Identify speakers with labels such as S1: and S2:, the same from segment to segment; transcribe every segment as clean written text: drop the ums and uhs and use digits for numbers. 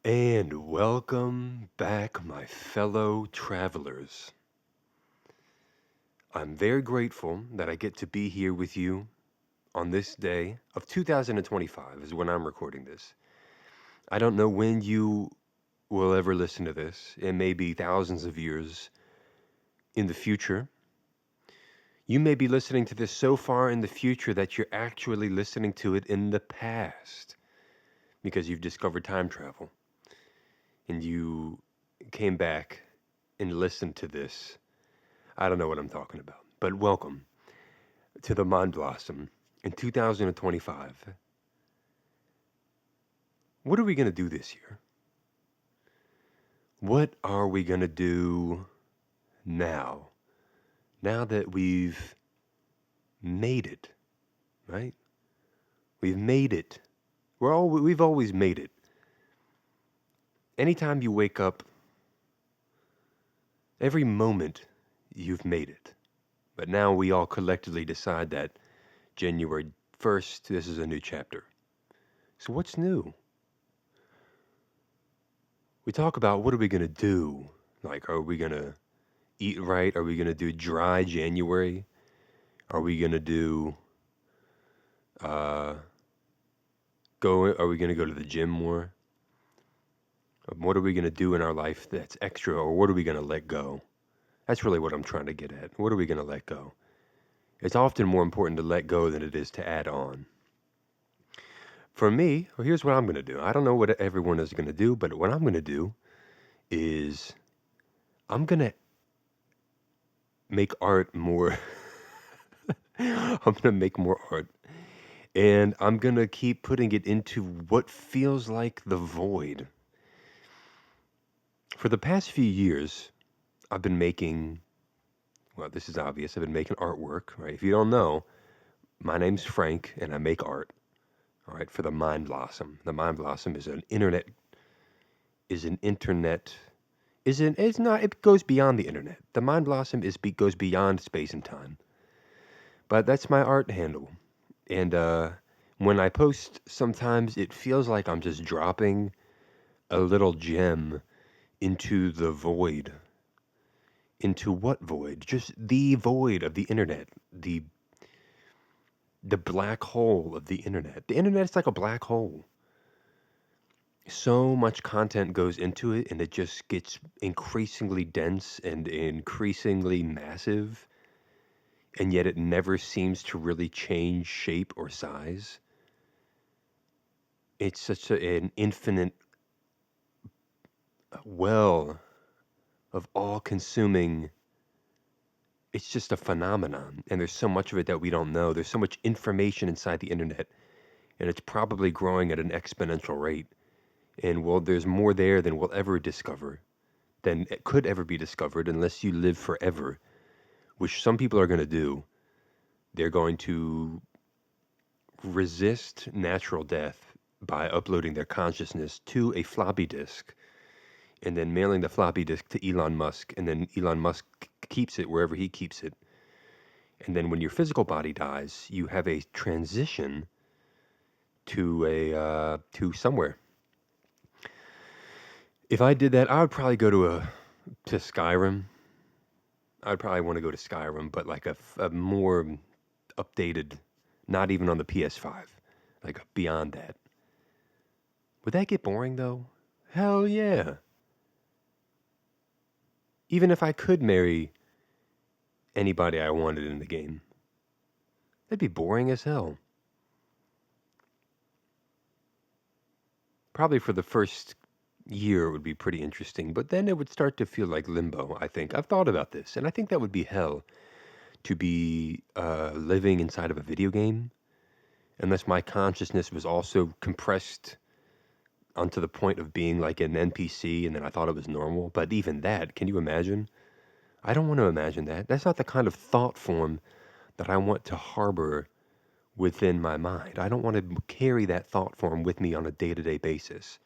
S1: And welcome back, my fellow travelers. I'm very grateful that I get to be here with you on this day of 2025, is when I'm recording this. I don't know when you will ever listen to this. It may be thousands of years in the future. You may be listening to this so far in the future that you're actually listening to it in the past because you've discovered time travel and you came back and listened to this. I don't know what I'm talking about, but welcome to the Mind Blossom in 2025. What are we going to do this year? What are we going to do now? Now that we've made it, right? We've made it. We've always made it. Anytime you wake up, every moment you've made it. But now we all collectively decide that January 1st, this is a new chapter. So what's new? We talk about what are we going to do? Like, are we going to eat right? Are we going to do dry January? Are we going to do, uh, are we going to go to the gym more? What are we going to do in our life that's extra, or what are we going to let go? That's really what I'm trying to get at. What are we going to let go? It's often more important to let go than it is to add on. For me, well, here's what I'm going to do. I don't know what everyone is going to do, but what I'm going to do is I'm going to make art more. I'm going to make more art. And I'm going to keep putting it into what feels like the void. For the past few years, I've been making, well, this is obvious, I've been making artwork, right? If you don't know, my name's Frank and I make art, all right, for the Mind Blossom. The Mind Blossom is an internet, it's not, it goes beyond the internet. The Mind Blossom goes beyond space and time. But that's my art handle. And when I post, sometimes it feels like I'm just dropping a little gem into the void. Into what void? Just the void of the internet. The black hole of the internet. The internet is like a black hole. So much content goes into it and it just gets increasingly dense and increasingly massive, and yet it never seems to really change shape or size. It's such an infinite well of all consuming. It's just a phenomenon, and there's so much of it that we don't know. There's so much information inside the internet, and it's probably growing at an exponential rate. And well, there's more there than we'll ever discover, than it could ever be discovered unless you live forever, which some people are going to do. They're going to resist natural death by uploading their consciousness to a floppy disk and then mailing the floppy disk to Elon Musk, and then Elon Musk keeps it wherever he keeps it. And then when your physical body dies, you have a transition to somewhere. If I did that, I would probably go to Skyrim. I'd probably want to go to Skyrim, but like a more updated, not even on the PS5, like beyond that. Would that get boring though? Hell yeah. Even if I could marry anybody I wanted in the game, that'd be boring as hell. Probably for the first year it would be pretty interesting, but then it would start to feel like limbo, I think. I've thought about this, and I think that would be hell to be living inside of a video game unless my consciousness was also compressed onto the point of being like an NPC and then I thought it was normal. But even that, can you imagine? I don't want to imagine that. That's not the kind of thought form that I want to harbor within my mind. I don't want to carry that thought form with me on a day to day basis.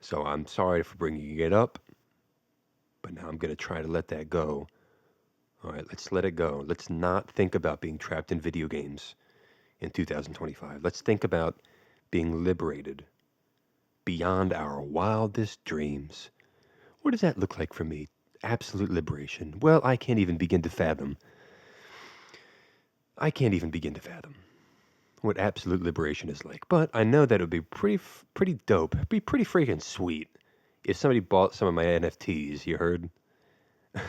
S1: So I'm sorry for bringing it up, but now I'm going to try to let that go. All right, let's let it go. Let's not think about being trapped in video games in 2025. Let's think about being liberated beyond our wildest dreams. What does that look like for me? Absolute liberation. Well, I can't even begin to fathom. I can't even begin to fathom what absolute liberation is like. But I know that it would be pretty dope. It'd be pretty freaking sweet if somebody bought some of my NFTs. You heard? I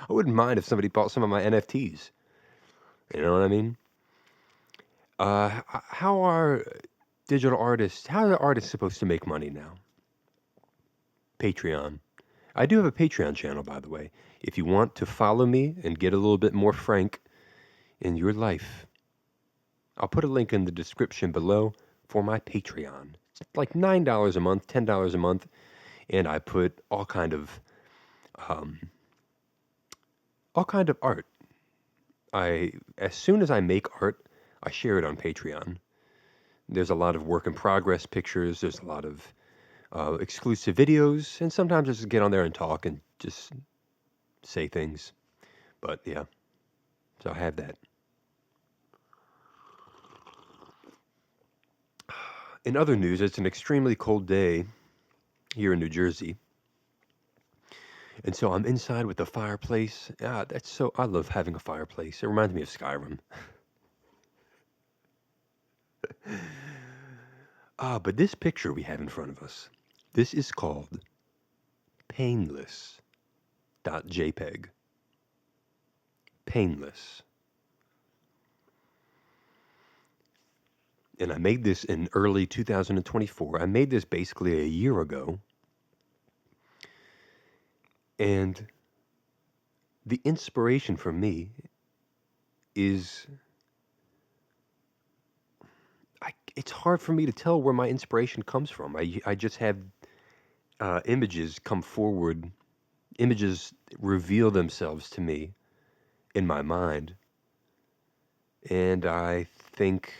S1: wouldn't mind if somebody bought some of my NFTs. You know what I mean? How are digital artists? How are artists supposed to make money now? Patreon. I do have a Patreon channel, by the way. If you want to follow me and get a little bit more frank in your life, I'll put a link in the description below for my Patreon. It's like $9 a month, $10 a month, and I put um, all kind of art. As soon as I make art, I share it on Patreon. There's a lot of work in progress pictures. There's a lot of exclusive videos, and sometimes I just get on there and talk and just say things. But yeah, so I have that. In other news, it's an extremely cold day here in New Jersey. And so I'm inside with the fireplace. I love having a fireplace. It reminds me of Skyrim. But this picture we have in front of us, this is called painless.jpg. Painless. And I made this in early 2024. I made this basically a year ago. And the inspiration for me is it's hard for me to tell where my inspiration comes from. I just have images come forward, images reveal themselves to me in my mind, and I think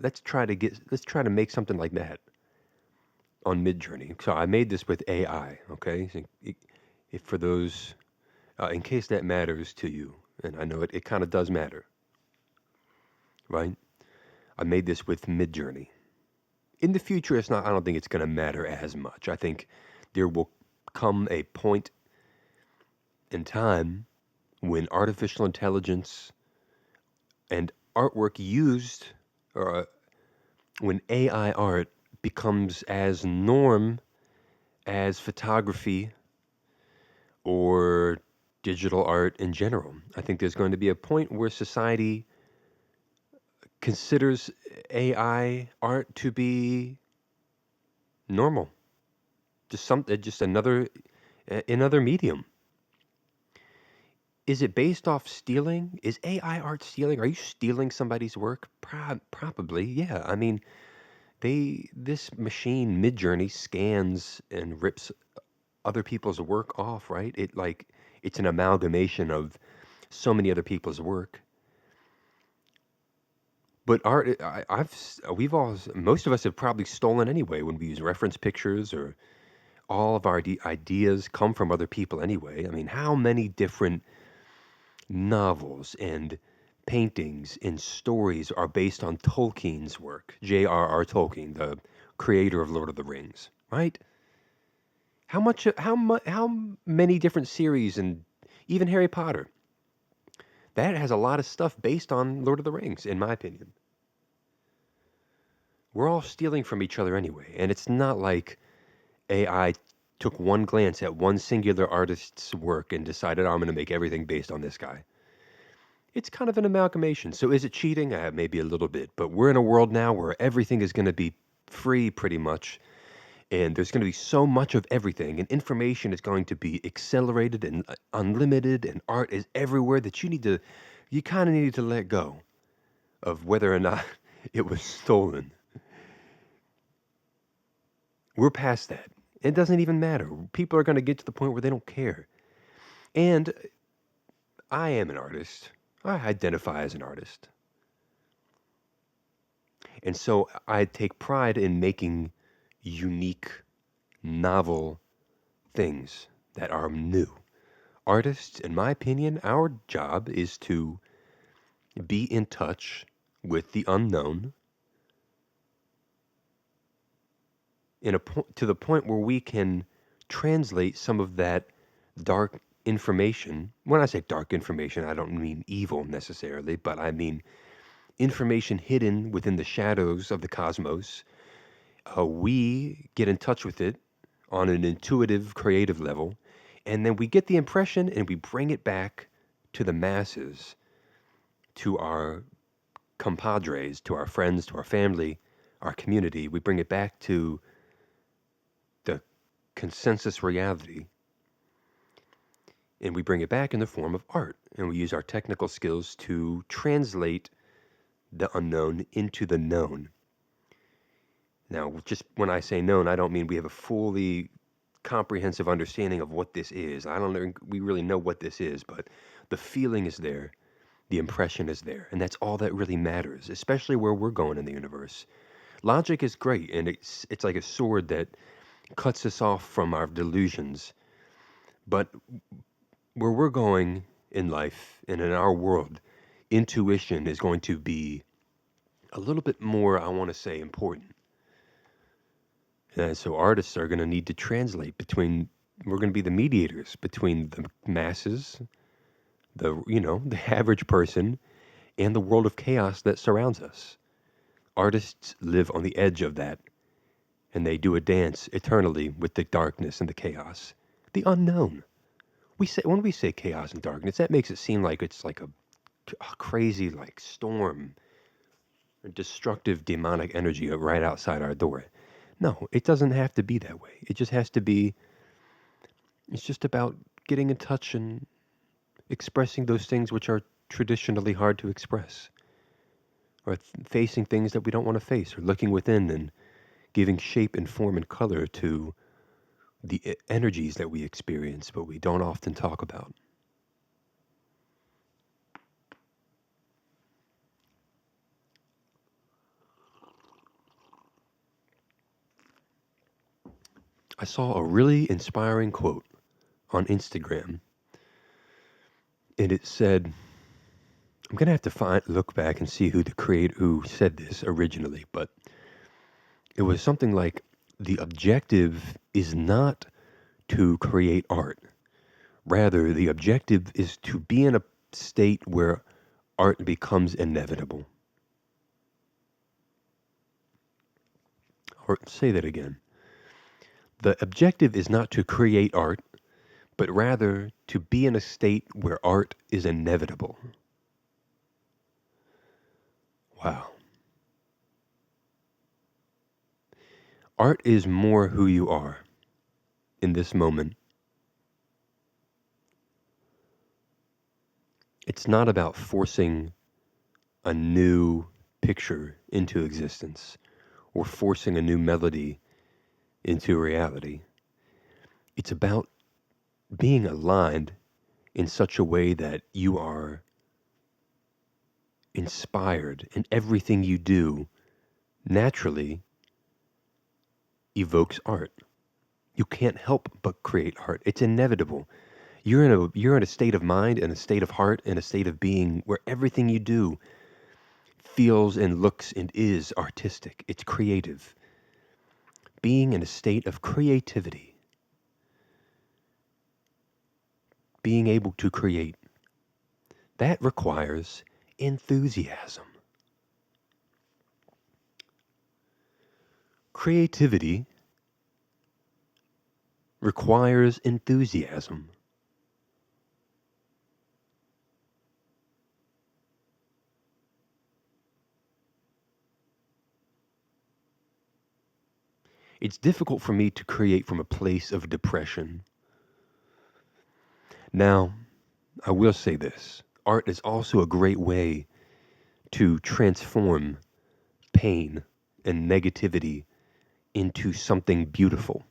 S1: let's try to make something like that on Midjourney. So I made this with AI. Okay, so if for those in case that matters to you, and I know it kind of does matter, right? I made this with Midjourney. In the future, it's not. I don't think it's going to matter as much. I think there will come a point in time when artificial intelligence and artwork used, or when AI art becomes as norm as photography or digital art in general. I think there's going to be a point where society considers AI art to be normal, just another medium. Is it based off stealing? Is AI art stealing? Are you stealing somebody's work? Probably, yeah. I mean, this machine Midjourney scans and rips other people's work off, right? It's an amalgamation of so many other people's work. But art, we've all, most of us have probably stolen anyway when we use reference pictures, or all of our ideas come from other people anyway. I mean, how many different novels and paintings and stories are based on Tolkien's work? J.R.R. Tolkien, the creator of Lord of the Rings, right? How many different series, and even Harry Potter, that has a lot of stuff based on Lord of the Rings, in my opinion. We're all stealing from each other anyway, and it's not like AI took one glance at one singular artist's work and decided, I'm going to make everything based on this guy. It's kind of an amalgamation. So is it cheating? Maybe a little bit. But we're in a world now where everything is going to be free pretty much. And there's going to be so much of everything. And information is going to be accelerated and unlimited. And art is everywhere that you kind of need to let go of whether or not it was stolen. We're past that. It doesn't even matter. People are going to get to the point where they don't care. And I am an artist. I identify as an artist. And so I take pride in making unique, novel things that are new. Artists, in my opinion, our job is to be in touch with the unknown to the point where we can translate some of that dark information. When I say dark information, I don't mean evil necessarily, but I mean information hidden within the shadows of the cosmos. We get in touch with it on an intuitive, creative level, and then we get the impression and we bring it back to the masses, to our compadres, to our friends, to our family, our community. We bring it back to the consensus reality, and we bring it back in the form of art. And we use our technical skills to translate the unknown into the known. Now, just when I say known, I don't mean we have a fully comprehensive understanding of what this is. I don't think we really know what this is, but the feeling is there, the impression is there, and that's all that really matters, especially where we're going in the universe. Logic is great, and it's like a sword that cuts us off from our delusions. But where we're going in life and in our world, intuition is going to be a little bit more, I want to say, important. And so artists are going to need to translate between, we're going to be the mediators between the masses, the average person, and the world of chaos that surrounds us. Artists live on the edge of that, and they do a dance eternally with the darkness and the chaos, the unknown. When we say chaos and darkness, that makes it seem like it's like a crazy like storm, a destructive demonic energy right outside our door. No, it doesn't have to be that way. It just has to be. It's just about getting in touch and expressing those things which are traditionally hard to express, or facing things that we don't want to face, or looking within and giving shape and form and color to the energies that we experience, but we don't often talk about. I saw a really inspiring quote on Instagram, and it said, I'm gonna have to look back and see who said this originally, but it was something like, the objective is not to create art. Rather, the objective is to be in a state where art becomes inevitable. Or say that again. The objective is not to create art, but rather to be in a state where art is inevitable. Wow. Art is more who you are in this moment. It's not about forcing a new picture into existence or forcing a new melody into reality. It's about being aligned in such a way that you are inspired and everything you do naturally evokes art. You can't help but create art. It's inevitable. You're in a state of mind and a state of heart and a state of being where everything you do feels and looks and is artistic. It's creative. Being in a state of creativity, being able to create, that requires enthusiasm. Creativity requires enthusiasm. It's difficult for me to create from a place of depression. Now, I will say this. Art is also a great way to transform pain and negativity into something beautiful.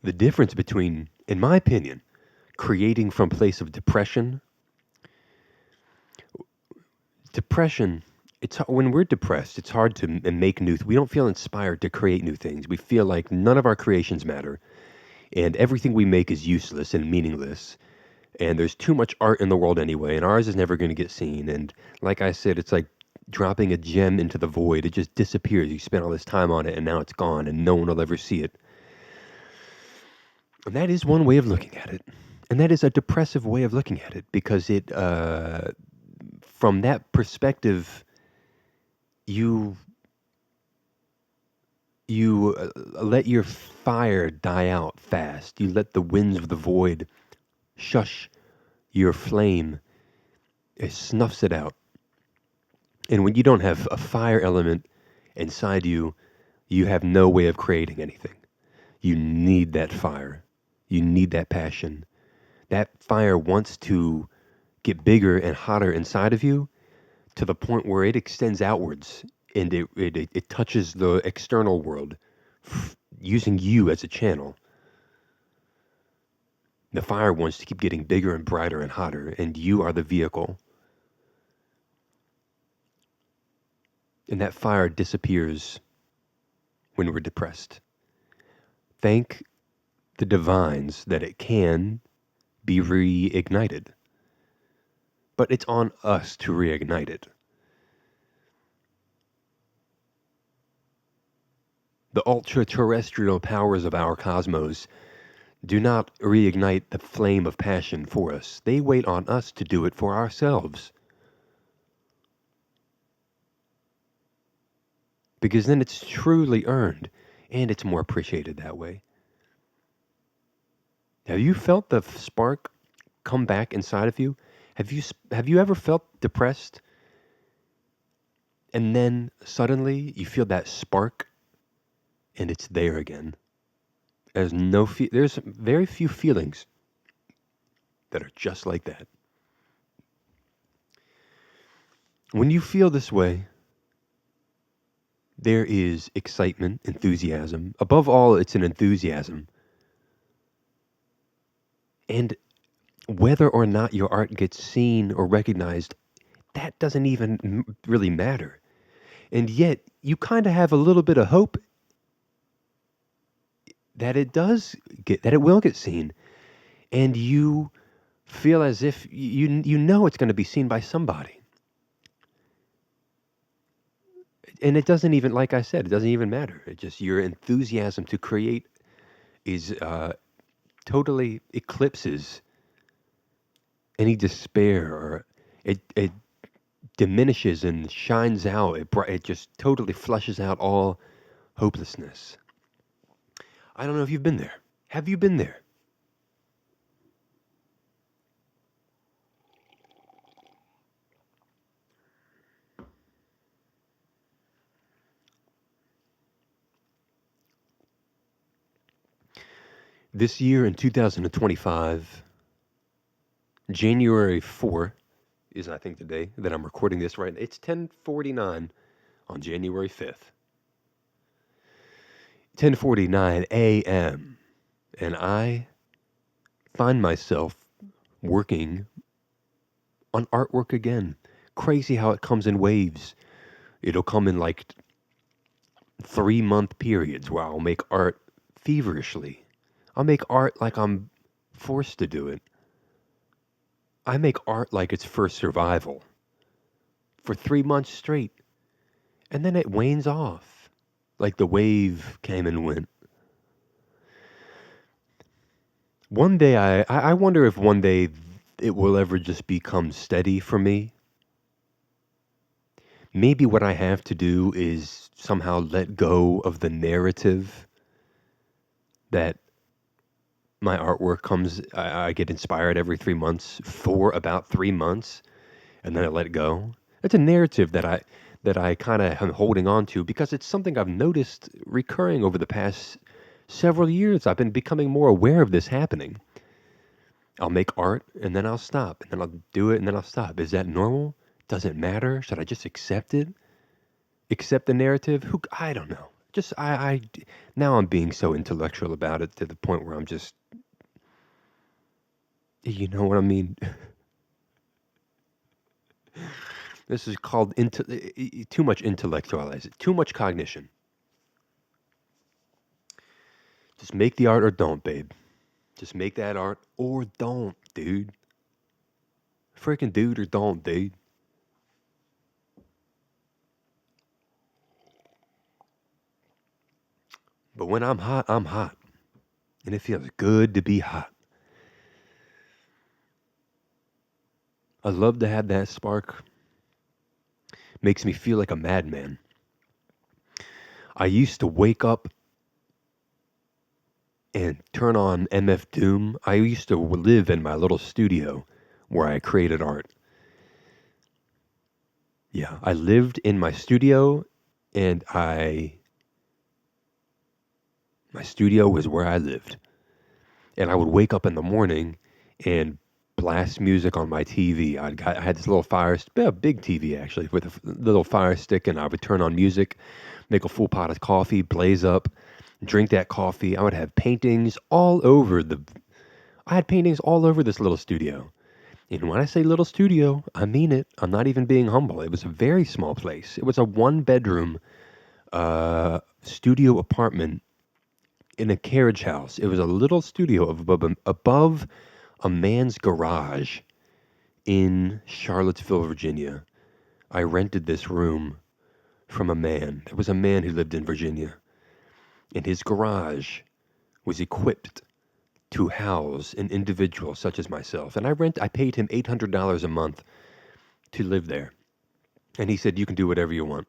S1: The difference between, in my opinion, creating from a place of depression, when we're depressed, it's hard to make new. We don't feel inspired to create new things. We feel like none of our creations matter, and everything we make is useless and meaningless. And there's too much art in the world anyway, and ours is never going to get seen. And like I said, it's like dropping a gem into the void. It just disappears. You spent all this time on it, and now it's gone, and no one will ever see it. And that is one way of looking at it. And that is a depressive way of looking at it because from that perspective, you let your fire die out fast. You let the winds of the void shush your flame. It snuffs it out. And when you don't have a fire element inside you, you have no way of creating anything. You need that fire. You need that passion. That fire wants to get bigger and hotter inside of you to the point where it extends outwards and it touches the external world using you as a channel. The fire wants to keep getting bigger and brighter and hotter, and you are the vehicle. And that fire disappears when we're depressed. Thank the divines that it can be reignited. But it's on us to reignite it. The ultra terrestrial powers of our cosmos do not reignite the flame of passion for us. They wait on us to do it for ourselves. Because then it's truly earned and it's more appreciated that way. Have you felt the spark come back inside of you? Have you ever felt depressed and then suddenly you feel that spark and it's there again? There's very few feelings that are just like that. When you feel this way, there is excitement, enthusiasm. Above all, it's an enthusiasm. And whether or not your art gets seen or recognized, that doesn't even really matter. And yet, you kind of have a little bit of hope that that it will get seen. And you feel as if you know it's going to be seen by somebody. And it doesn't even, like I said, it doesn't even matter. It just your enthusiasm to create is totally eclipses any despair, or it diminishes and shines out. It just totally flushes out all hopelessness. I don't know if you've been there. Have you been there? This year in 2025, January 4 is, I think, the day that I'm recording this right. It's 10:49 on January 5th. 10:49 a.m. and I find myself working on artwork again. Crazy how it comes in waves. It'll come in like 3-month periods where I'll make art feverishly. I'll make art like I'm forced to do it. I make art like it's for survival for 3 months straight. And then it wanes off. Like the wave came and went. One day, I wonder if one day it will ever just become steady for me. Maybe what I have to do is somehow let go of the narrative that my artwork comes. I get inspired every 3 months for about 3 months, and then I let it go. It's a narrative that I kind of am holding on to because it's something I've noticed recurring over the past several years. I've been becoming more aware of this happening. I'll make art and then I'll stop, and then I'll do it and then I'll stop. Is that normal? Does it matter? Should I just accept it? Accept the narrative? I don't know. Just now I'm being so intellectual about it to the point where I'm just, you know what I mean? This is called too much intellectualize it, too much cognition. Just make the art or don't, babe. Just make that art or don't, dude. Freaking dude or don't, dude. But when I'm hot, I'm hot. And it feels good to be hot. I love to have that spark. Makes me feel like a madman. I used to wake up and turn on MF Doom. I used to live in my little studio where I created art. Yeah, I lived in my studio and my studio was where I lived. And I would wake up in the morning and blast music on my TV. I had this little a big TV actually, with a little fire stick, and I would turn on music, make a full pot of coffee, blaze up, drink that coffee. I would have paintings all over I had paintings all over this little studio. And when I say little studio, I mean it. I'm not even being humble. It was a very small place. It was a one bedroom studio apartment in a carriage house. It was a little studio above a man's garage in Charlottesville, Virginia. I rented this room from a man. There was a man who lived in Virginia, and his garage was equipped to house an individual such as myself. And I paid him $800 a month to live there. And he said, "You can do whatever you want."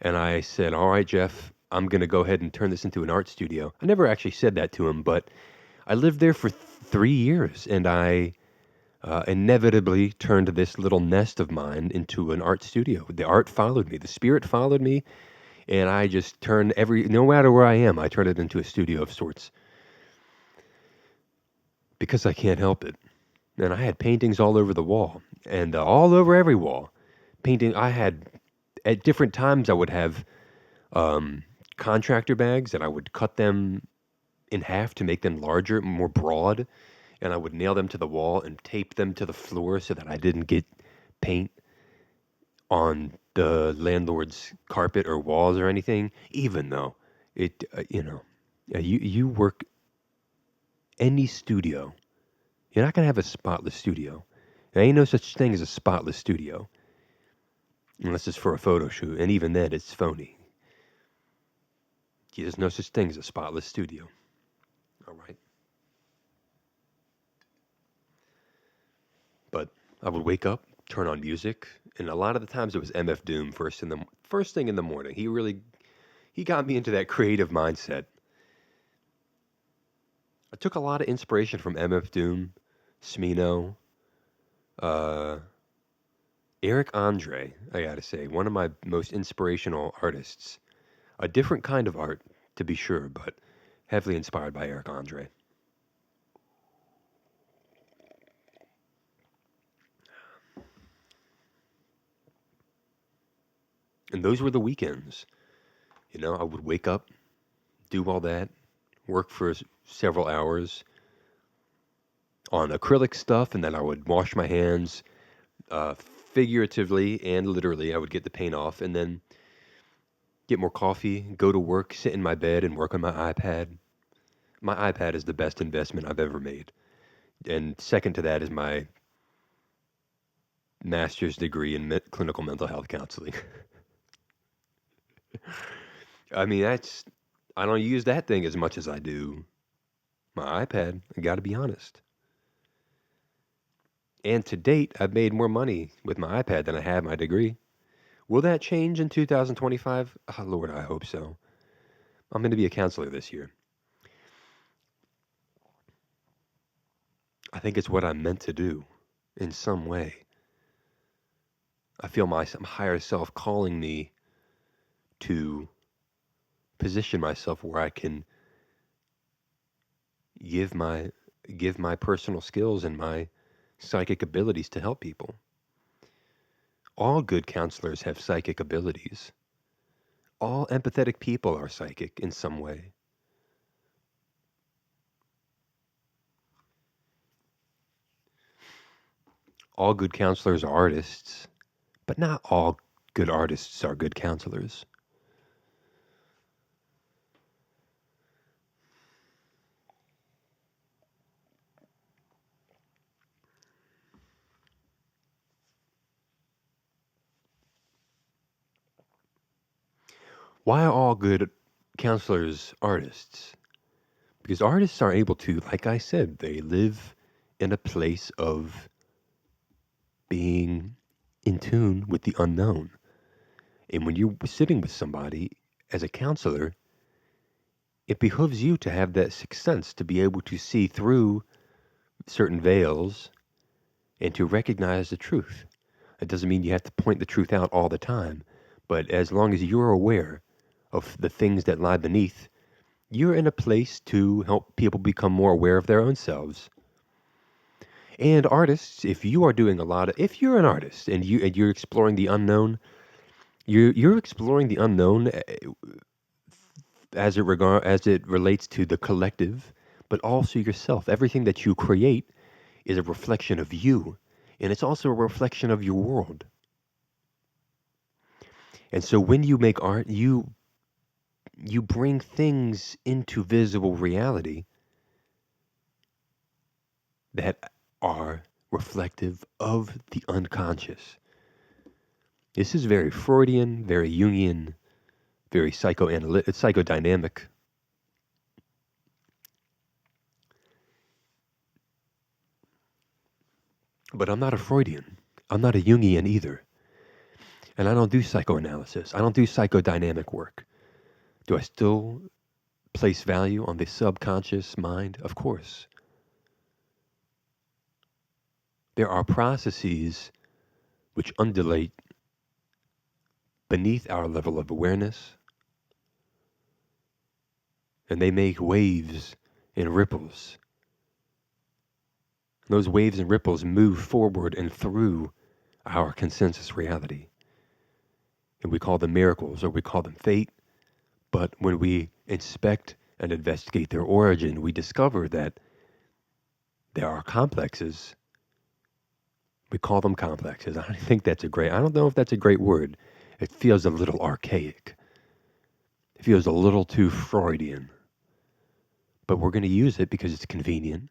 S1: And I said, "All right, Jeff, I'm going to go ahead and turn this into an art studio." I never actually said that to him, but I lived there for 3 years, and I inevitably turned this little nest of mine into an art studio. The art followed me, the spirit followed me, and I just turned no matter where I am, I turn it into a studio of sorts because I can't help it. And I had paintings all over the wall and all over every wall. I had, at different times, I would have contractor bags and I would cut them in half to make them larger, more broad, and I would nail them to the wall and tape them to the floor so that I didn't get paint on the landlord's carpet or walls or anything. Even though you work any studio, you're not gonna have a spotless studio. There ain't no such thing as a spotless studio unless it's for a photo shoot, and even then, it's phony. There's no such thing as a spotless studio. All right, but I would wake up, turn on music, and a lot of the times it was MF Doom first thing in the morning. He got me into that creative mindset. I took a lot of inspiration from MF Doom, Smino, uh, Eric Andre. I gotta say, one of my most inspirational artists. A different kind of art, to be sure, but heavily inspired by Eric Andre. And those were the weekends. I would wake up, do all that, work for several hours on acrylic stuff, and then I would wash my hands, figuratively and literally. I would get the paint off, and then get more coffee, go to work, sit in my bed, and work on my iPad. My iPad is the best investment I've ever made. And second to that is my master's degree in clinical mental health counseling. I mean, I don't use that thing as much as I do my iPad. I got to be honest. And to date, I've made more money with my iPad than I have my degree. Will that change in 2025? Oh, Lord, I hope so. I'm going to be a counselor this year. I think it's what I'm meant to do in some way. I feel my higher self calling me to position myself where I can give my give my personal skills and my psychic abilities to help people. All good counselors have psychic abilities. All empathetic people are psychic in some way. All good counselors are artists, But not all good artists are good counselors. Why are all good counselors artists? Because artists are able to, like I said, they live in a place of being in tune with the unknown. And when you're sitting with somebody as a counselor, it behooves you to have that sixth sense to be able to see through certain veils and to recognize the truth. It doesn't mean you have to point the truth out all the time, but as long as you're aware of the things that lie beneath, you're in a place to help people become more aware of their own selves. And artists, if you are doing a lot of, if you're an artist and you're exploring the unknown, you're exploring the unknown as it relates to the collective, but also yourself. Everything that you create is a reflection of you, and it's also a reflection of your world. And so when you make art, you bring things into visible reality that are reflective of the unconscious. This is very Freudian, very Jungian, very psychoanalytic, psychodynamic. But I'm not a Freudian. I'm not a Jungian either. And I don't do psychoanalysis. I don't do psychodynamic work. Do I still place value on the subconscious mind? Of course. There are processes which undulate beneath our level of awareness, and they make waves and ripples. Those waves and ripples move forward and through our consensus reality. And we call them miracles or we call them fate. But when we inspect and investigate their origin, we discover that there are complexes. We call them complexes. I don't know if that's a great word. It feels a little archaic. It feels a little too Freudian. But we're going to use it because it's convenient.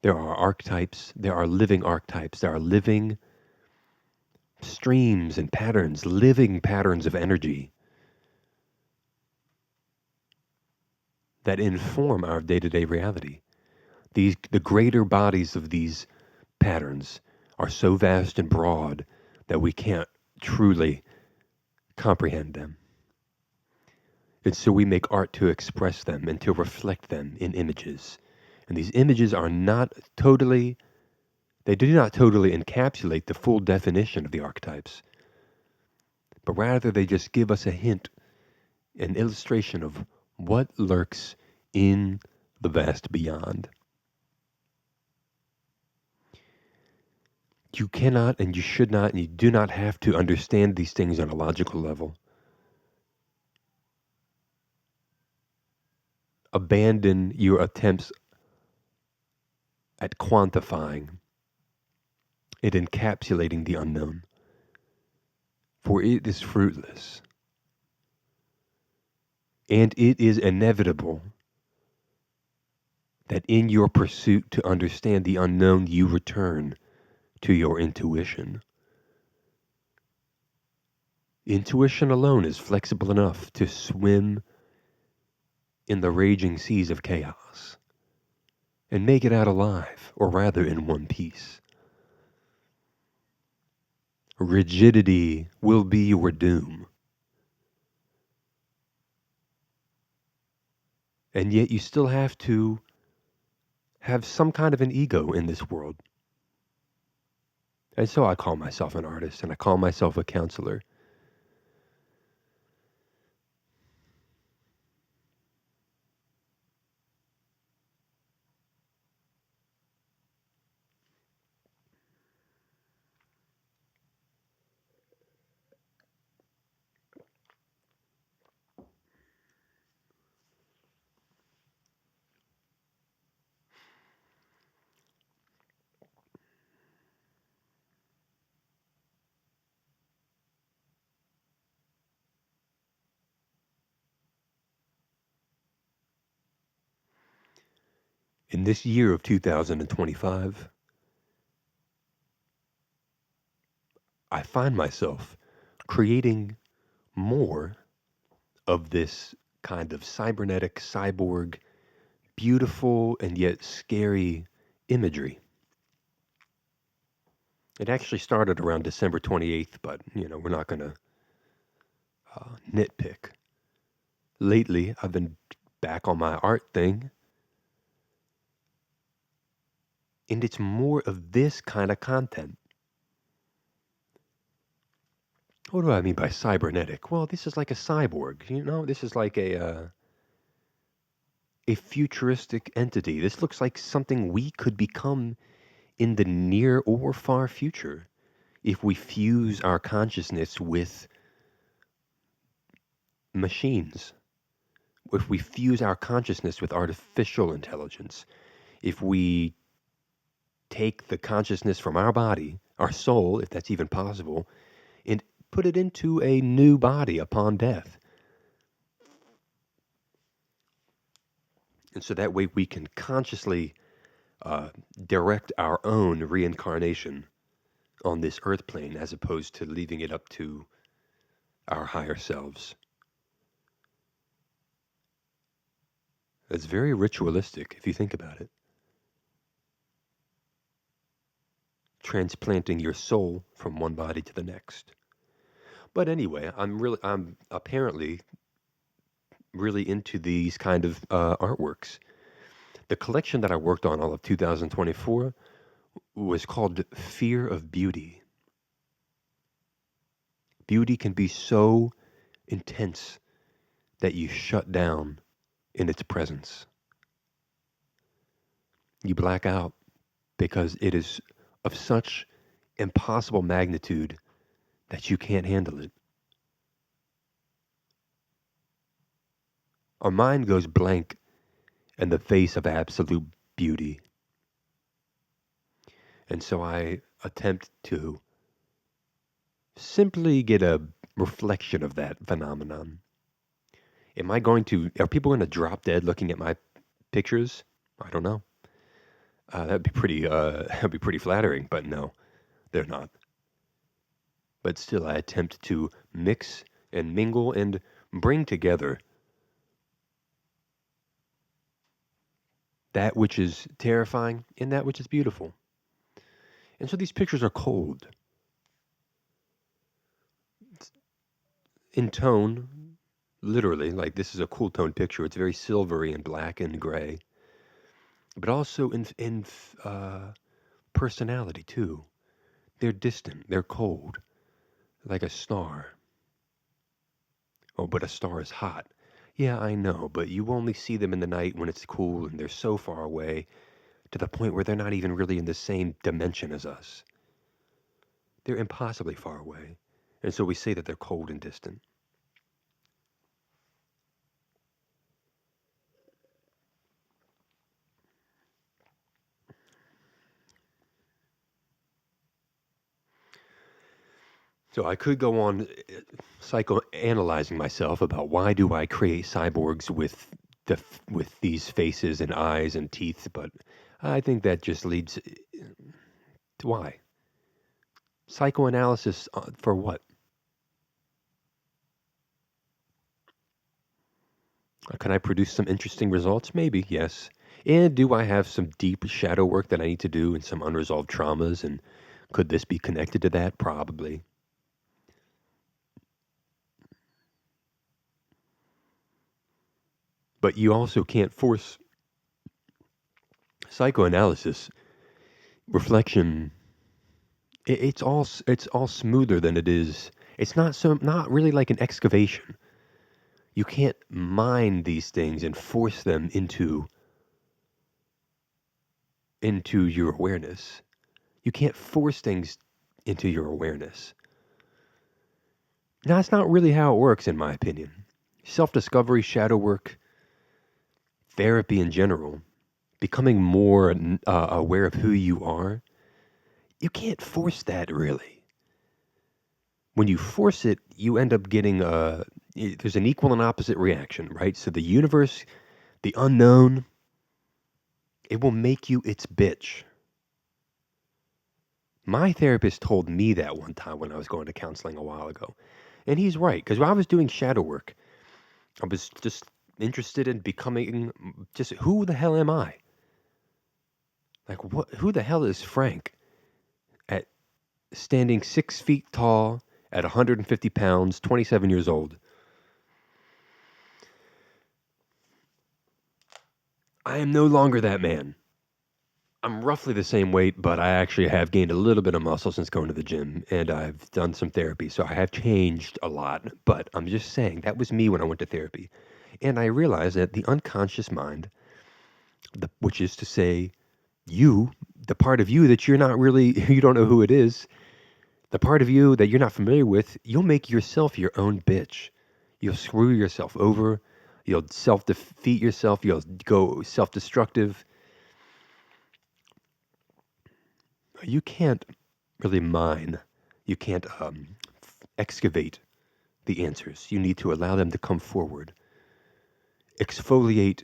S1: There are archetypes. There are living archetypes. There are living streams and patterns, living patterns of energy that inform our day-to-day reality. The greater bodies of these patterns are so vast and broad that we can't truly comprehend them. And so we make art to express them and to reflect them in images. And these images are not totally, they do not totally encapsulate the full definition of the archetypes, but rather they just give us a hint, an illustration of what lurks in the vast beyond. You cannot and you should not and you do not have to understand these things on a logical level. Abandon your attempts at quantifying and encapsulating the unknown, for it is fruitless. And it is inevitable that in your pursuit to understand the unknown, you return to your intuition. Intuition alone is flexible enough to swim in the raging seas of chaos and make it out alive, or rather in one piece. Rigidity will be your doom. And yet you still have to have some kind of an ego in this world. And so I call myself an artist and I call myself a counselor. In this year of 2025, I find myself creating more of this kind of cybernetic, cyborg, beautiful and yet scary imagery. It actually started around December 28th, but we're not going to nitpick. Lately, I've been back on my art thing, and it's more of this kind of content. What do I mean by cybernetic? Well, this is like a cyborg. This is like a futuristic entity. This looks like something we could become in the near or far future if we fuse our consciousness with machines, if we fuse our consciousness with artificial intelligence, if we take the consciousness from our body, our soul, if that's even possible, and put it into a new body upon death. And so that way we can consciously direct our own reincarnation on this earth plane as opposed to leaving it up to our higher selves. It's very ritualistic if you think about it. Transplanting your soul from one body to the next. But anyway, I'm apparently really into these kind of artworks. The collection that I worked on all of 2024 was called Fear of Beauty. Beauty can be so intense that you shut down in its presence. You black out because it is of such impossible magnitude that you can't handle it. Our mind goes blank in the face of absolute beauty. And so I attempt to simply get a reflection of that phenomenon. Are people going to drop dead looking at my pictures? I don't know. That'd be pretty flattering, but no, they're not. But still, I attempt to mix and mingle and bring together that which is terrifying and that which is beautiful. And so these pictures are cold in tone, literally. Like this is a cool tone picture. It's very silvery and black and gray, but also in personality too. They're distant. They're cold, like a star. Oh, but a star is hot. Yeah, I know, but you only see them in the night when it's cool and they're so far away to the point where they're not even really in the same dimension as us. They're impossibly far away. And so we say that they're cold and distant. So I could go on psychoanalyzing myself about why do I create cyborgs with these faces and eyes and teeth, but I think that just leads to why. Psychoanalysis for what? Can I produce some interesting results? Maybe, yes. And do I have some deep shadow work that I need to do and some unresolved traumas? And could this be connected to that? Probably. But you also can't force psychoanalysis, reflection. It's all smoother than it is. It's not really like an excavation. You can't mine these things and force them into your awareness. You can't force things into your awareness. Now, that's not really how it works, in my opinion. Self discovery, shadow work, therapy in general, becoming more aware of who you are, you can't force that really. When you force it, you end up getting there's an equal and opposite reaction, right? So the universe, the unknown, It will make you its bitch. My therapist told me that one time when I was going to counseling a while ago. And he's right, because when I was doing shadow work, I was just interested in becoming just who the hell am I? Like, what? Who the hell is Frank at standing 6 feet tall at 150 pounds, 27 years old? I am no longer that man. I'm roughly the same weight, but I actually have gained a little bit of muscle since going to the gym, and I've done some therapy, so I have changed a lot. But I'm just saying, that was me when I went to therapy. And I realized that the unconscious mind, which is to say, you, the part of you that you're not really, you don't know who it is, the part of you that you're not familiar with, you'll make yourself your own bitch. You'll screw yourself over. You'll self defeat yourself. You'll go self destructive. You can't really mine. You can't excavate the answers. You need to allow them to come forward. Exfoliate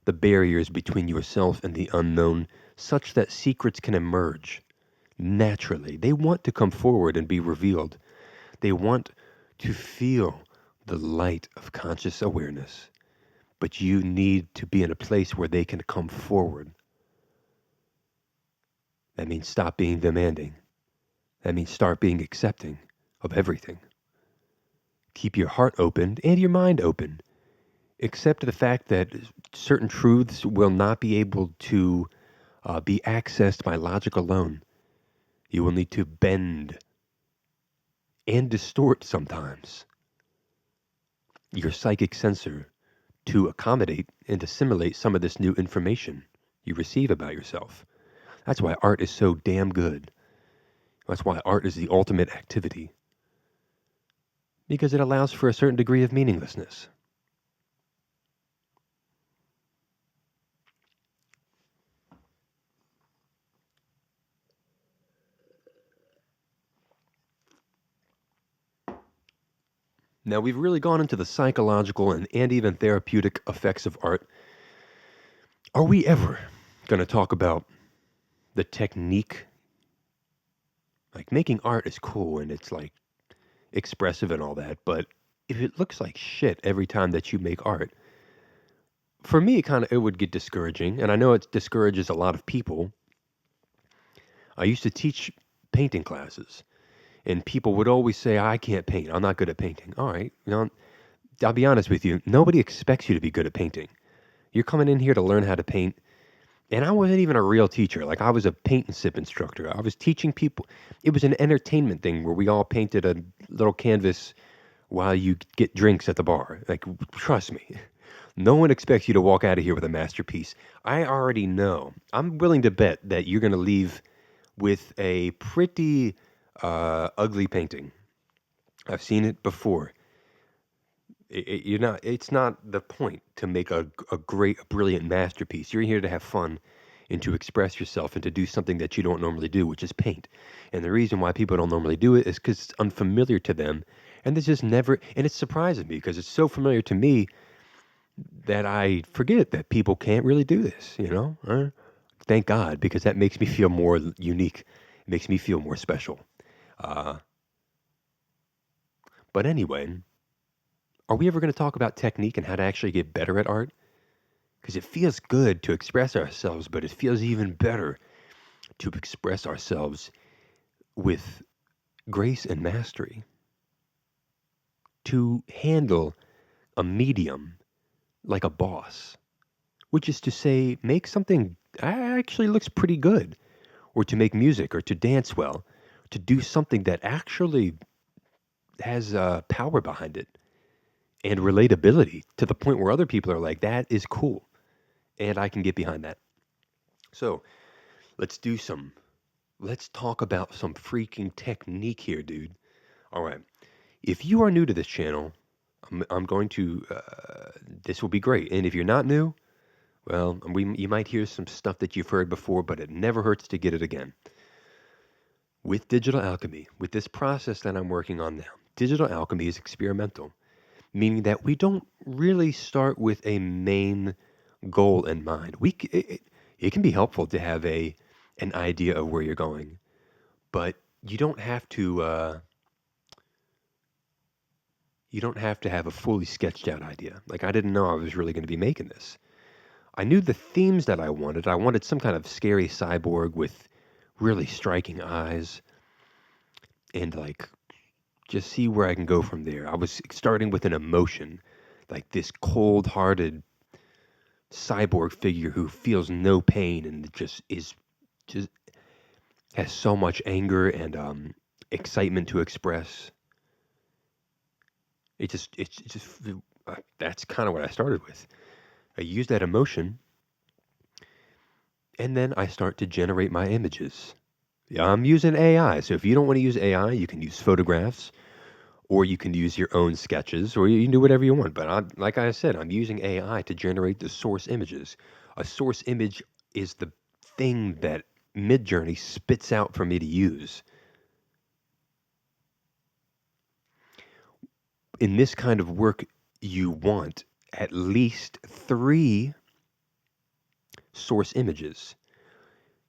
S1: the barriers between yourself and the unknown such that secrets can emerge naturally. They want to come forward and be revealed. They want to feel the light of conscious awareness. But you need to be in a place where they can come forward. That means stop being demanding. That means start being accepting of everything. Keep your heart open and your mind open. Accept the fact that certain truths will not be able to be accessed by logic alone. You will need to bend and distort sometimes your psychic sensor to accommodate and assimilate some of this new information you receive about yourself. That's why art is so damn good. That's why art is the ultimate activity, because it allows for a certain degree of meaninglessness. Now, we've really gone into the psychological and even therapeutic effects of art. Are we ever going to talk about the technique? Like, making art is cool and it's like expressive and all that, but if it looks like shit every time that you make art, for me, it would get discouraging, and I know it discourages a lot of people. I used to teach painting classes, and people would always say, "I can't paint. I'm not good at painting." All right, I'll be honest with you. Nobody expects you to be good at painting. You're coming in here to learn how to paint, and I wasn't even a real teacher. Like, I was a paint and sip instructor. I was teaching people. It was an entertainment thing where we all painted a little canvas while you get drinks at the bar. Like, trust me. No one expects you to walk out of here with a masterpiece. I already know. I'm willing to bet that you're going to leave with a pretty ugly painting. I've seen it before. You're not. It's not the point to make a great, brilliant masterpiece. You're here to have fun and to express yourself and to do something that you don't normally do, which is paint. And the reason why people don't normally do it is because it's unfamiliar to them, and there's just never. And it surprises me because it's so familiar to me that I forget that people can't really do this. Thank God, because that makes me feel more unique. It makes me feel more special. Uh, but anyway, are we ever going to talk about technique and how to actually get better at art? Because it feels good to express ourselves, but it feels even better to express ourselves with grace and mastery. To handle a medium like a boss, which is to say, make something actually looks pretty good, or to make music, or to dance well, to do something that actually has power behind it and relatability to the point where other people are like, that is cool, and I can get behind that. So let's do some. Let's talk about some freaking technique here, dude. All right. If you are new to this channel, I'm going to. This will be great. And if you're not new, well, you might hear some stuff that you've heard before, but it never hurts to get it again. With digital alchemy, with this process that I'm working on now, digital alchemy is experimental, meaning that we don't really start with a main goal in mind. It can be helpful to have an idea of where you're going, but you don't have to. You don't have to have a fully sketched out idea. Like I didn't know I was really going to be making this. I knew the themes that I wanted. I wanted some kind of scary cyborg with really striking eyes, and like just see where I can go from there. I was starting with an emotion, like this cold-hearted cyborg figure who feels no pain and just has so much anger and excitement to express. It's just that's kind of what I started with. I use that emotion, and then I start to generate my images. Yeah, I'm using AI. So if you don't want to use AI, you can use photographs, or you can use your own sketches, or you can do whatever you want. But like I said, I'm using AI to generate the source images. A source image is the thing that Midjourney spits out for me to use. In this kind of work, you want at least three source images.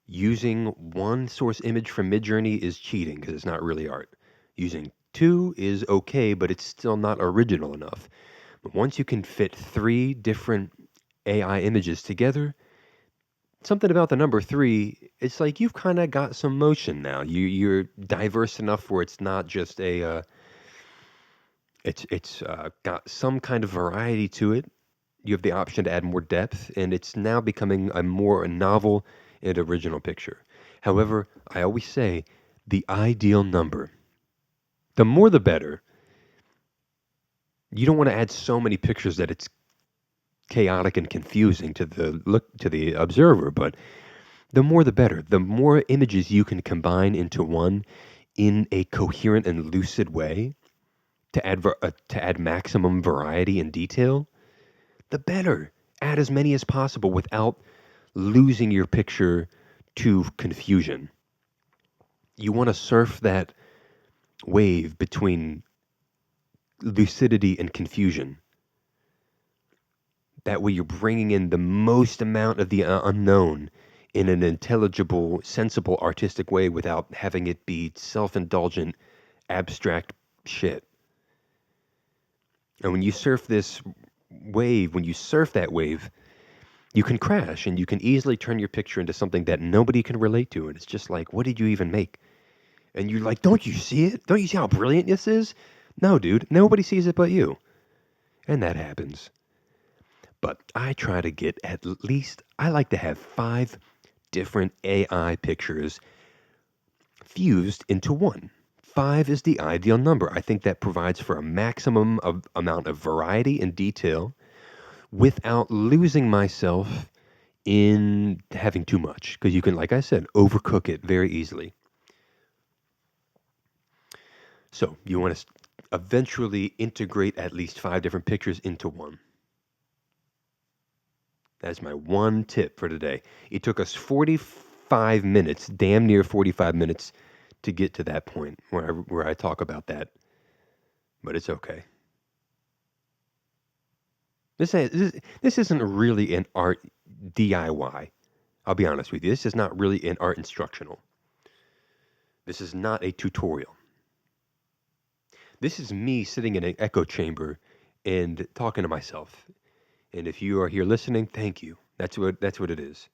S1: Using one source image from Midjourney is cheating because it's not really art. Using two is okay, but it's still not original enough. But once you can fit three different AI images together, something about the number three, it's like you've kind of got some motion now. You're diverse enough where it's not just it's got some kind of variety to it. You have the option to add more depth, and it's now becoming a more novel and original picture. However, I always say the ideal number, the more the better. You don't want to add so many pictures that it's chaotic and confusing to the observer, but the more the better. The more images you can combine into one in a coherent and lucid way to add maximum variety and detail, the better. Add as many as possible without losing your picture to confusion. You want to surf that wave between lucidity and confusion. That way, you're bringing in the most amount of the unknown in an intelligible, sensible, artistic way without having it be self indulgent, abstract shit. And when you surf this wave, when you surf that wave, you can crash and you can easily turn your picture into something that nobody can relate to. And it's just like, what did you even make? And you're like, don't you see it? Don't you see how brilliant this is? No, dude, nobody sees it but you. And that happens. But I try to get at least, I like to have five different AI pictures fused into one. Five is the ideal number. I think that provides for a maximum amount of variety and detail without losing myself in having too much. Because you can, like I said, overcook it very easily. So you want to eventually integrate at least five different pictures into one. That's my one tip for today. It took us 45 minutes, damn near 45 minutes, to get to that point where I talk about that. But it's okay. This isn't really an art DIY. I'll be honest with you. This is not really an art instructional. This is not a tutorial. This is me sitting in an echo chamber and talking to myself. And if you are here listening, thank you. That's what it is.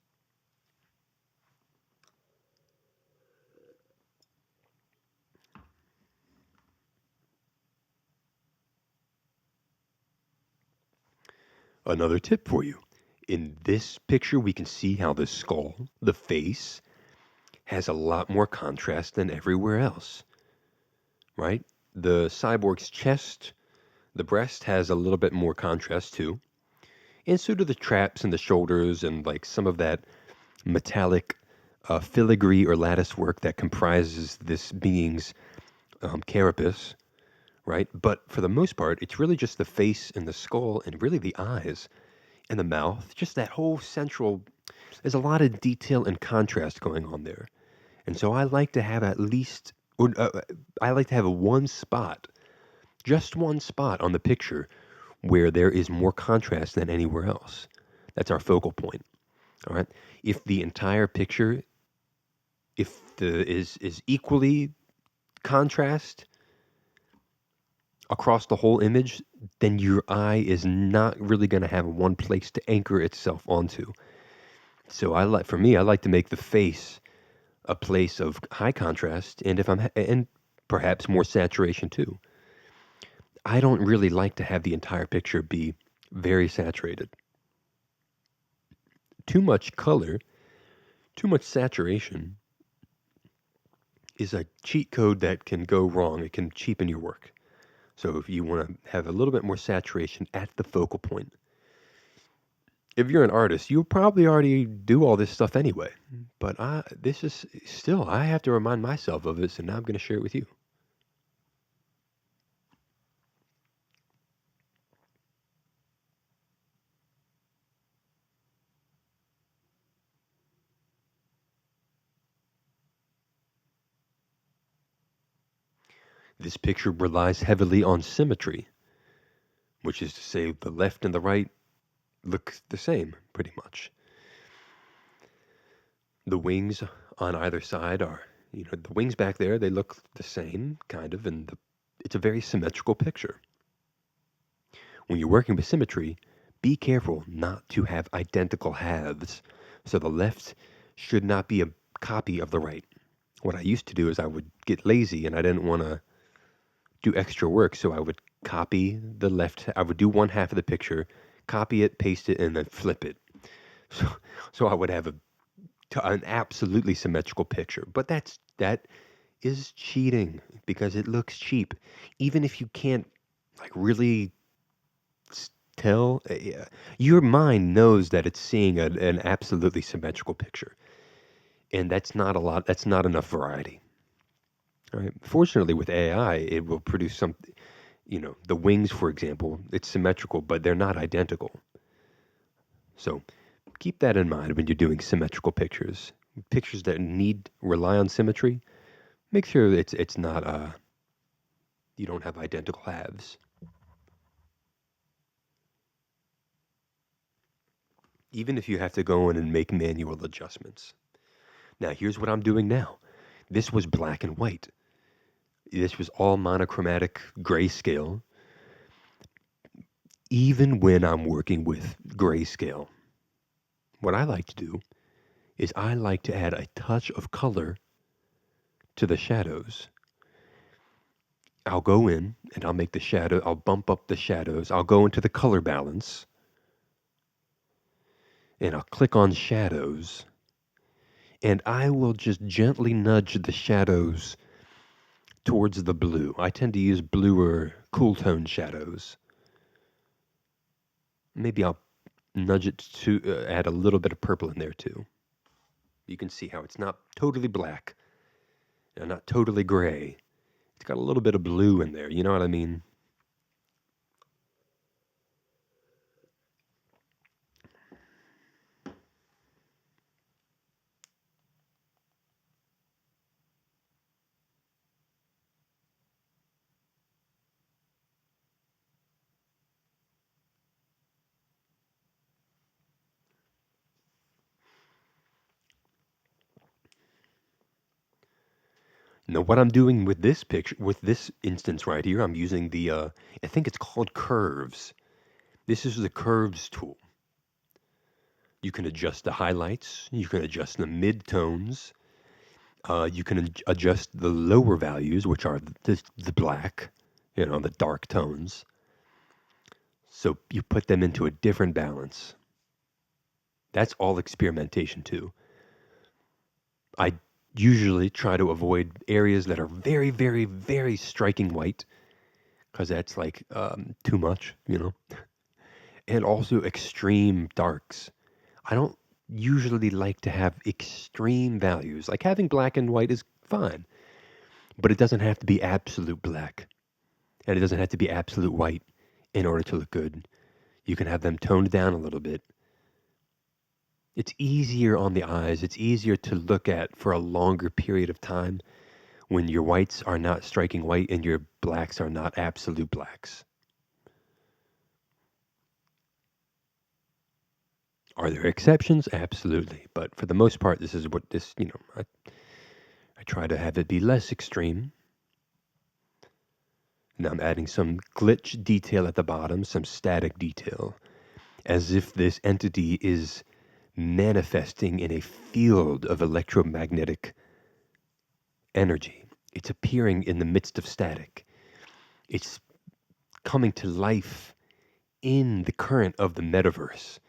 S1: Another tip for you. In this picture, we can see how the skull, the face, has a lot more contrast than everywhere else, right? The cyborg's chest, the breast has a little bit more contrast too. And so do the traps and the shoulders and like some of that metallic filigree or lattice work that comprises this being's carapace, right? But for the most part, it's really just the face and the skull and really the eyes and the mouth, just that whole central. There's a lot of detail and contrast going on there. And so I like to have at least, or I like to have a one spot, just one spot on the picture where there is more contrast than anywhere else. That's our focal point. All right. If the entire picture, if the is equally contrast across the whole image, then your eye is not really going to have one place to anchor itself onto. So for me, I like to make the face a place of high contrast, and if and perhaps more saturation too. I don't really like to have the entire picture be very saturated. Too much color, too much saturation is a cheat code that can go wrong. It can cheapen your work. So if you want to have a little bit more saturation at the focal point, if you're an artist, you'll probably already do all this stuff anyway. But this is still, I have to remind myself of this, and now I'm going to share it with you. This picture relies heavily on symmetry, which is to say the left and the right look the same, pretty much. The wings on either side are, the wings back there, they look the same, kind of, and it's a very symmetrical picture. When you're working with symmetry, be careful not to have identical halves. So the left should not be a copy of the right. What I used to do is I would get lazy and I didn't want to do extra work, so I would copy the left. I would do one half of the picture, copy it, paste it, and then flip it. So, so I would have an absolutely symmetrical picture. But that is cheating because it looks cheap, even if you can't like really tell. Your mind knows that it's seeing an absolutely symmetrical picture, and that's not a lot. That's not enough variety. All right. Fortunately, with AI, it will produce some. The wings, for example, it's symmetrical, but they're not identical. So keep that in mind when you're doing symmetrical pictures. Pictures that rely on symmetry, make sure it's not you don't have identical halves. Even if you have to go in and make manual adjustments. Now, here's what I'm doing now. This was black and white. This was all monochromatic grayscale, even when I'm working with grayscale. What I like to do is I like to add a touch of color to the shadows. I'll go in and I'll bump up the shadows. I'll go into the color balance and I'll click on shadows and I will just gently nudge the shadows towards the blue. I tend to use bluer, cool tone shadows. Maybe I'll nudge it to add a little bit of purple in there too. You can see how it's not totally black and not totally gray. It's got a little bit of blue in there. You know what I mean? Now, what I'm doing with this picture, with this instance right here, I'm using I think it's called curves. This is the curves tool. You can adjust the highlights, you can adjust the mid-tones, you can adjust the lower values, which are the black, the dark tones. So you put them into a different balance. That's all experimentation too. I usually try to avoid areas that are very, very, very striking white because that's like too much. And also extreme darks. I don't usually like to have extreme values. Like having black and white is fine, but it doesn't have to be absolute black and it doesn't have to be absolute white in order to look good. You can have them toned down a little bit. It's easier on the eyes. It's easier to look at for a longer period of time when your whites are not striking white and your blacks are not absolute blacks. Are there exceptions? Absolutely. But for the most part, this is what this, I try to have it be less extreme. Now I'm adding some glitch detail at the bottom, some static detail, as if this entity is manifesting in a field of electromagnetic energy. It's appearing in the midst of static. It's coming to life in the current of the metaverse.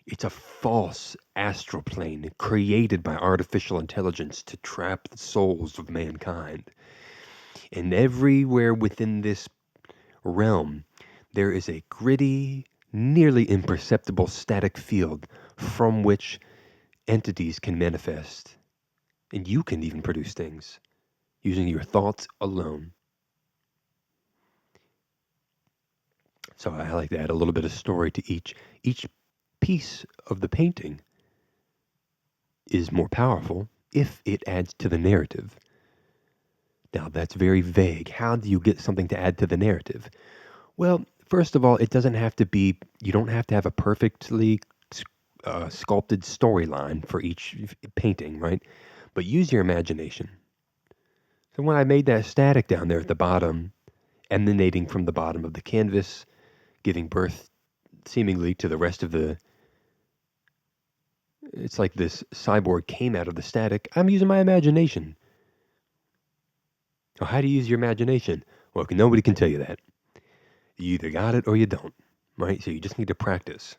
S1: It's a false astral plane created by artificial intelligence to trap the souls of mankind. And everywhere within this realm, there is a gritty, nearly imperceptible static field from which entities can manifest. And you can even produce things using your thoughts alone. So I like to add a little bit of story to each piece of the painting is more powerful if it adds to the narrative. Now that's very vague. How do you get something to add to the narrative? Well, first of all, it doesn't have to be. You don't have to have a perfectly sculpted storyline for each painting, right? But use your imagination. So when I made that static down there at the bottom, emanating from the bottom of the canvas, giving birth seemingly to the rest of the. It's like this cyborg came out of the static. I'm using my imagination. Oh, how do you use your imagination? Well, nobody can tell you that. You either got it or you don't, right? So you just need to practice.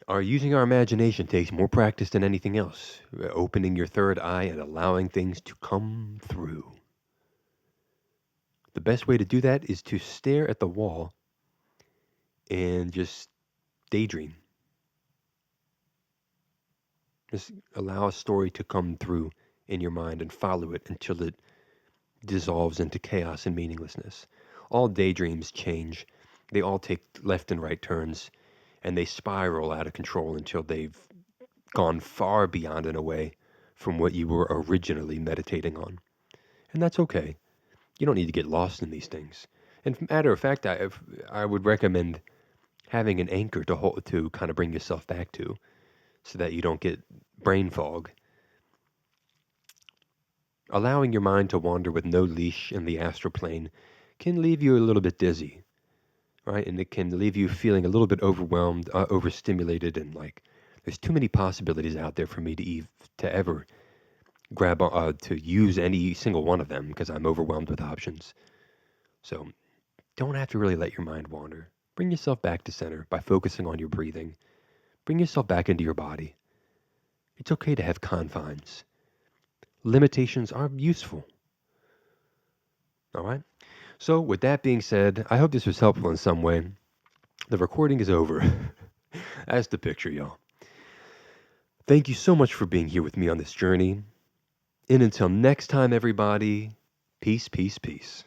S1: Our using our imagination takes more practice than anything else. Opening your third eye and allowing things to come through. The best way to do that is to stare at the wall and just daydream. Just allow a story to come through in your mind and follow it until it dissolves into chaos and meaninglessness. All daydreams change. They all take left and right turns, and they spiral out of control until they've gone far beyond and away from what you were originally meditating on. And that's okay. You don't need to get lost in these things. And matter of fact, I would recommend having an anchor to hold to kind of bring yourself back to, so that you don't get brain fog. Allowing your mind to wander with no leash in the astral plane can leave you a little bit dizzy, right? And it can leave you feeling a little bit overwhelmed, overstimulated, and like there's too many possibilities out there for me to ever grab to use any single one of them because I'm overwhelmed with options. So don't have to really let your mind wander. Bring yourself back to center by focusing on your breathing. Bring yourself back into your body. It's okay to have confines. Limitations are useful. All right? So, with that being said, I hope this was helpful in some way. The recording is over. That's the picture, y'all. Thank you so much for being here with me on this journey. And until next time, everybody, peace, peace, peace.